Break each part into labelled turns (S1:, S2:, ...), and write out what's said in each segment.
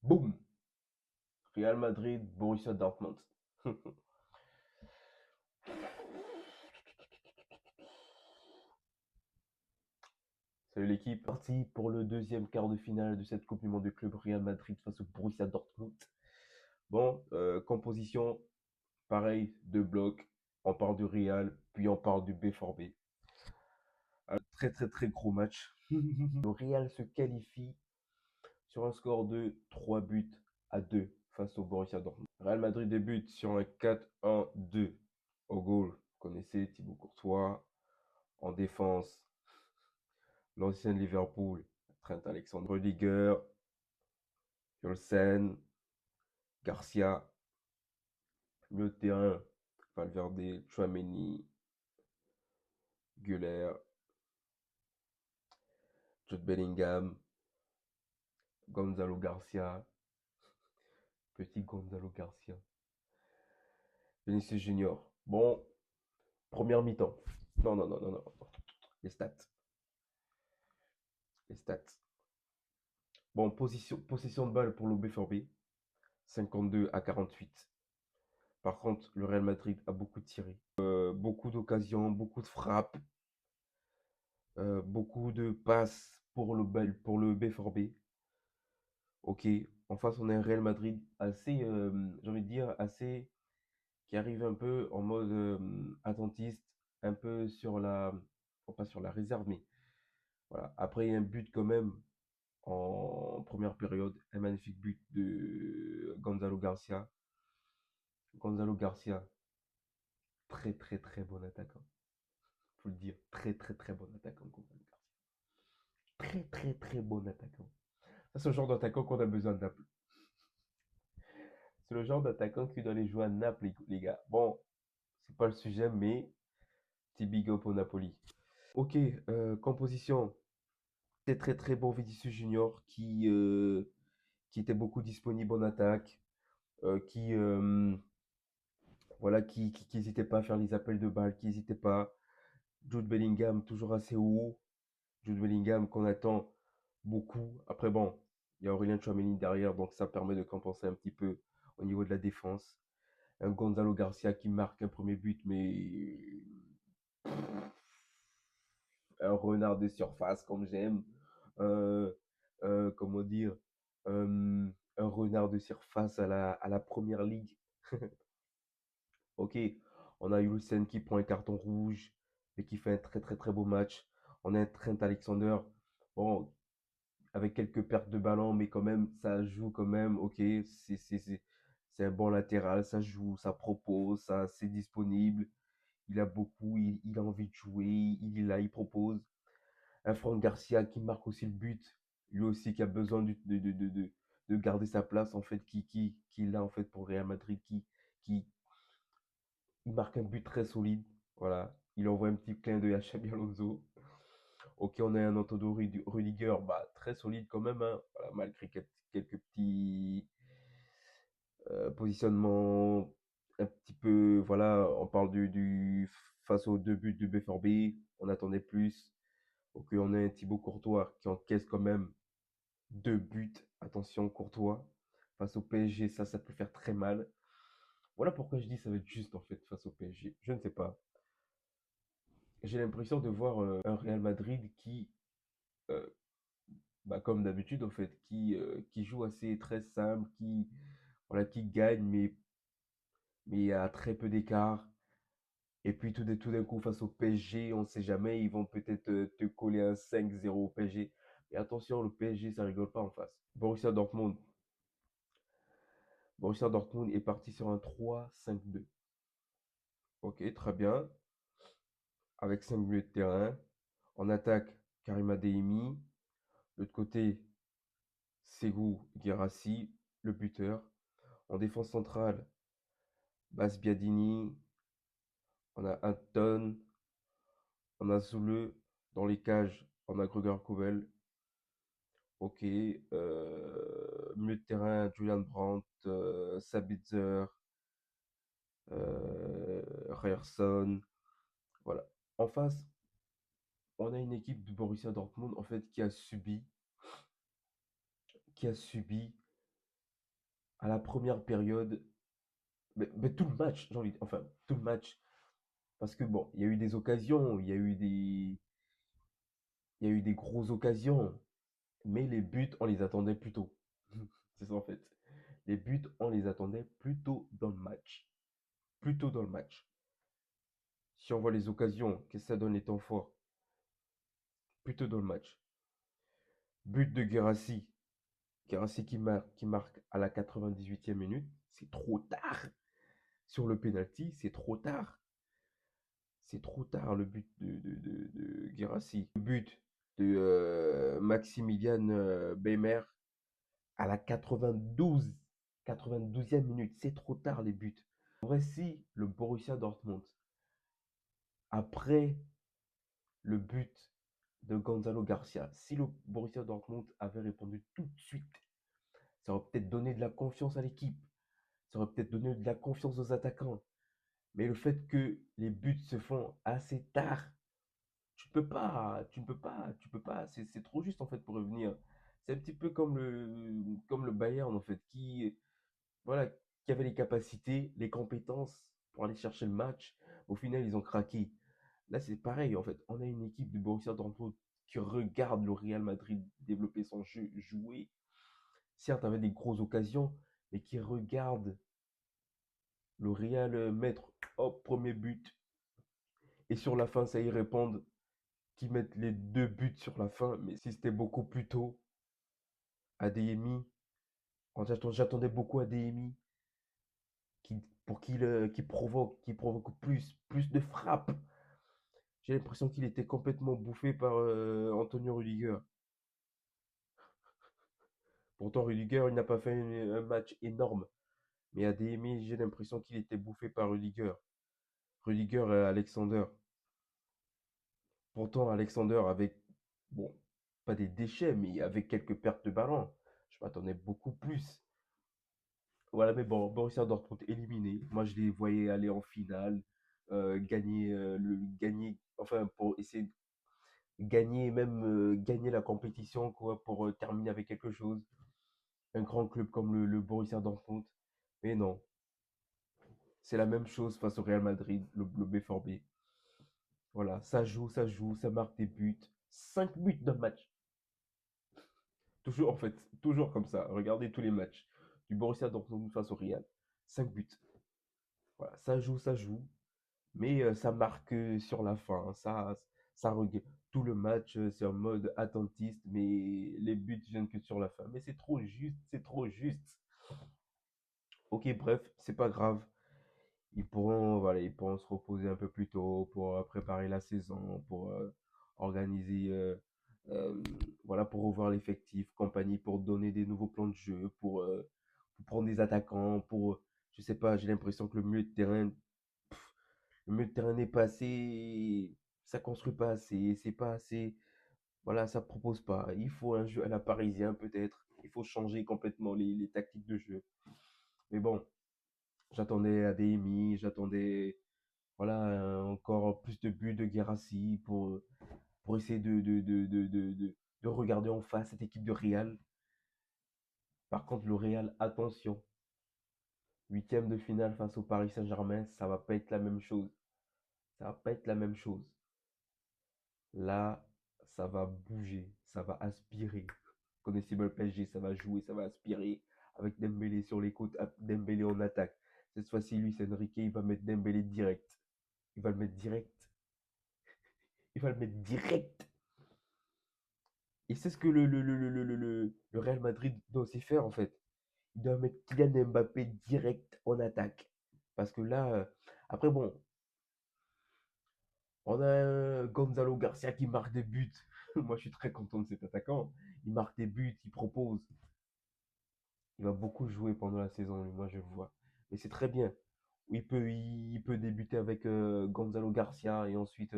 S1: Boum! Real Madrid, Borussia Dortmund. Salut l'équipe, parti pour le deuxième quart de finale de cette Coupe du Monde de club Real Madrid face au Borussia Dortmund. Bon, composition, pareil, deux blocs. On parle du Real, puis on parle du B4B. Un très très très gros match. Le Real se qualifie sur un score de 3 buts à 2 face au Borussia Dortmund. Real Madrid débute sur un 4-1-2 au goal. Vous connaissez Thibaut Courtois. En défense, l'ancien Liverpool, Trent Alexander-Rudiger, Olsen, Garcia, milieu de terrain, Valverde, Tchouaméni, Güler, Jude Bellingham, Gonzalo Garcia, petit Gonzalo Garcia, Vinicius Junior. Bon, première mi-temps. Non, non, non, non, non. Les stats. Les stats. Bon, possession de balle pour le BVB, 52 à 48. Par contre, le Real Madrid a beaucoup tiré. Beaucoup d'occasions, beaucoup de frappes, beaucoup de passes pour le B4B. Ok, en face, on a un Real Madrid assez, j'ai envie de dire, assez, qui arrive un peu en mode attentiste, un peu sur la, bon, pas sur la réserve, mais voilà. Après, il y a un but quand même en première période, un magnifique but de Gonzalo Garcia. Gonzalo Garcia, très très très bon attaquant. Faut le dire, très très très bon attaquant, Gonzalo Garcia. Très très très bon attaquant. Ça, c'est le genre d'attaquant qu'on a besoin de Naples. C'est le genre d'attaquant qui doit aller jouer à Naples, les gars. Bon, c'est pas le sujet, mais petit big up au Napoli. Ok, composition. C'est très très bon Vinicius Junior qui était beaucoup disponible en attaque, qui voilà, qui hésitait pas à faire les appels de balles, qui hésitait pas. Jude Bellingham toujours assez haut. Jude Bellingham qu'on attend beaucoup. Après bon, il y a Aurélien Tchouaméni derrière, donc ça permet de compenser un petit peu au niveau de la défense. Un Gonzalo Garcia qui marque un premier but, mais un renard de surface comme j'aime. Euh, comment dire, un renard de surface à la première ligue. Ok, on a Ulsen qui prend un carton rouge, mais qui fait un très très très beau match. On a un Trent Alexander, bon, avec quelques pertes de ballon, mais quand même, ça joue quand même. Ok, c'est un bon latéral, ça joue, ça propose, ça c'est disponible. Il a beaucoup, il a envie de jouer, il est là, il propose. Un Franck Garcia qui marque aussi le but, lui aussi qui a besoin de garder sa place en fait, qui est là en fait pour Real Madrid, qui il marque un but très solide. Voilà, il envoie un petit clin d'œil à Xabi Alonso. Ok, on a un Antonio Rudiger, bah, très solide quand même, hein. Voilà, malgré quelques petits positionnements un petit peu, voilà, on parle face aux deux buts du BFRB, on attendait plus. Ok, on a un Thibaut Courtois qui encaisse quand même 2 buts. Attention, Courtois. Face au PSG, ça peut faire très mal. Voilà pourquoi je dis ça va être juste en fait face au PSG. Je ne sais pas. J'ai l'impression de voir un Real Madrid qui, euh, bah, comme d'habitude en fait, qui joue assez très simple, voilà, qui gagne mais à très peu d'écart. Et puis tout d'un coup face au PSG, on ne sait jamais, ils vont peut-être te coller un 5-0 au PSG. Mais attention, le PSG, ça rigole pas en face. Borussia Dortmund est parti sur un 3-5-2. Ok, très bien. Avec 5 milieux de terrain. En attaque, Karim Adeyemi. De l'autre côté, Segou Guirassy, le buteur. En défense centrale, Bas Biadini. On a Anton. On a Zoule. Dans les cages, on a Gruger Kobel. Ok. Milieu de terrain, Julian Brandt, Sabitzer, Ryerson. Voilà. En face, on a une équipe de Borussia Dortmund en fait qui a subi à la première période, mais tout le match, j'ai envie de, enfin, tout le match. Parce que bon, il y a eu des occasions, il y a eu des grosses occasions, mais les buts, on les attendait plus tôt. C'est ça en fait. Les buts, on les attendait plus tôt dans le match. Plus tôt dans le match. Si on voit les occasions, qu'est-ce que ça donne les temps forts? Plus tôt dans le match. But de Guirassy. Guirassy qui marque à la 98e minute. C'est trop tard. Sur le penalty, c'est trop tard. C'est trop tard le but de Guirassy. Le but de Maximilian Beymer à la 92e minute. C'est trop tard les buts. Voici le Borussia Dortmund. Après le but de Gonzalo Garcia, si le Borussia Dortmund avait répondu tout de suite, ça aurait peut-être donné de la confiance à l'équipe. Ça aurait peut-être donné de la confiance aux attaquants. Mais le fait que les buts se font assez tard, tu peux pas, c'est trop juste en fait pour revenir. C'est un petit peu comme le Bayern en fait, voilà, qui avait les capacités, les compétences pour aller chercher le match. Au final, ils ont craqué. Là, c'est pareil en fait. On a une équipe du Borussia Dortmund qui regarde le Real Madrid développer son jeu, jouer. Certes, avec des grosses occasions, mais qui regarde le Real mettre, hop, premier but. Et sur la fin, ça y répondre qui mettent les deux buts sur la fin. Mais si c'était beaucoup plus tôt, Adeyemi, j'attendais beaucoup Adeyemi pour qu'il provoque plus de frappes. J'ai l'impression qu'il était complètement bouffé par Antonio Rudiger. Pourtant, Rudiger, il n'a pas fait un match énorme. Mais Adeyemi, j'ai l'impression qu'il était bouffé par Rudiger. Rudiger et Alexander. Pourtant, Alexander avec, bon, pas des déchets, mais avec quelques pertes de ballon. Je m'attendais beaucoup plus. Voilà, mais bon, Borussia Dortmund éliminé. Moi, je les voyais aller en finale, gagner, enfin, pour essayer de gagner, même gagner la compétition, quoi, pour terminer avec quelque chose. Un grand club comme le Borussia Dortmund. Mais non, c'est la même chose face au Real Madrid, le B4B. Voilà, ça joue, ça marque des buts. 5 buts dans le match. Toujours, en fait, toujours comme ça. Regardez tous les matchs du Borussia Dortmund face au Real. 5 buts. Voilà, ça joue. Mais ça marque sur la fin. Ça regarde. Tout le match, c'est en mode attentiste, mais les buts viennent que sur la fin. Mais c'est trop juste, c'est trop juste. Ok, bref, c'est pas grave. Voilà, ils pourront se reposer un peu plus tôt pour préparer la saison, pour organiser, euh, voilà, pour revoir l'effectif, compagnie, pour donner des nouveaux plans de jeu, pour prendre des attaquants, je sais pas, j'ai l'impression que le milieu de terrain n'est pas assez, ça construit pas assez, c'est pas assez, voilà, ça propose pas. Il faut un jeu à la parisien peut-être, il faut changer complètement les tactiques de jeu. Mais bon, j'attendais ADMI, j'attendais voilà, encore plus de buts de Guirassy pour essayer de regarder en face cette équipe de Real. Par contre, le Real, attention, huitième de finale face au Paris Saint-Germain, ça va pas être la même chose. Ça va pas être la même chose. Là, ça va bouger, ça va aspirer. Connaissez le PSG, ça va jouer, ça va aspirer avec Dembélé sur les côtes, Dembélé en attaque. Cette fois-ci, Luis Enrique, il va mettre Dembélé direct. Il va le mettre direct. Il va le mettre direct. Et c'est ce que le Real Madrid doit aussi faire en fait. Il doit mettre Kylian Mbappé direct en attaque. Parce que là, après bon, on a Gonzalo Garcia qui marque des buts. Moi je suis très content de cet attaquant. Il marque des buts, il propose. Il va beaucoup jouer pendant la saison, lui, moi je le vois. Et c'est très bien. Il peut débuter avec Gonzalo Garcia et ensuite.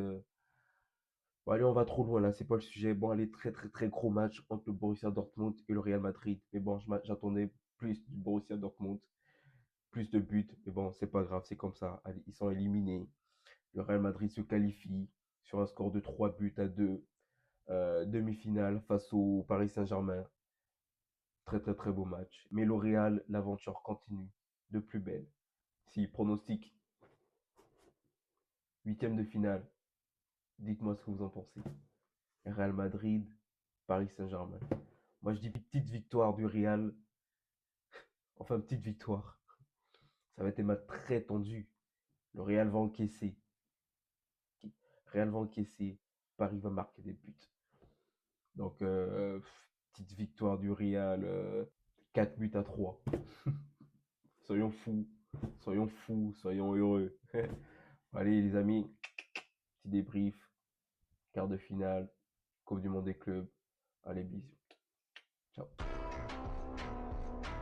S1: Bon, allez, on va trop loin là, c'est pas le sujet. Bon, allez, très très très gros match entre le Borussia Dortmund et le Real Madrid. Mais bon, j'attendais plus du Borussia Dortmund, plus de buts. Mais bon, c'est pas grave, c'est comme ça. Allez, ils sont éliminés. Le Real Madrid se qualifie sur un score de 3 buts à 2. Demi-finale face au Paris Saint-Germain. Très très très beau match. Mais le Real, l'aventure continue de plus belle. Si, pronostic, huitième de finale. Dites-moi ce que vous en pensez. Real Madrid, Paris Saint-Germain. Moi, je dis petite victoire du Real. Enfin, petite victoire. Ça va être un match très tendu. Le Real va encaisser. Real va encaisser. Paris va marquer des buts. Donc, petite victoire du Real. 4 buts à 3. Soyons fous. Soyons fous. Soyons heureux. Allez, les amis. Petit débrief. Quart de finale. Coupe du monde des clubs. Allez, bisous. Ciao.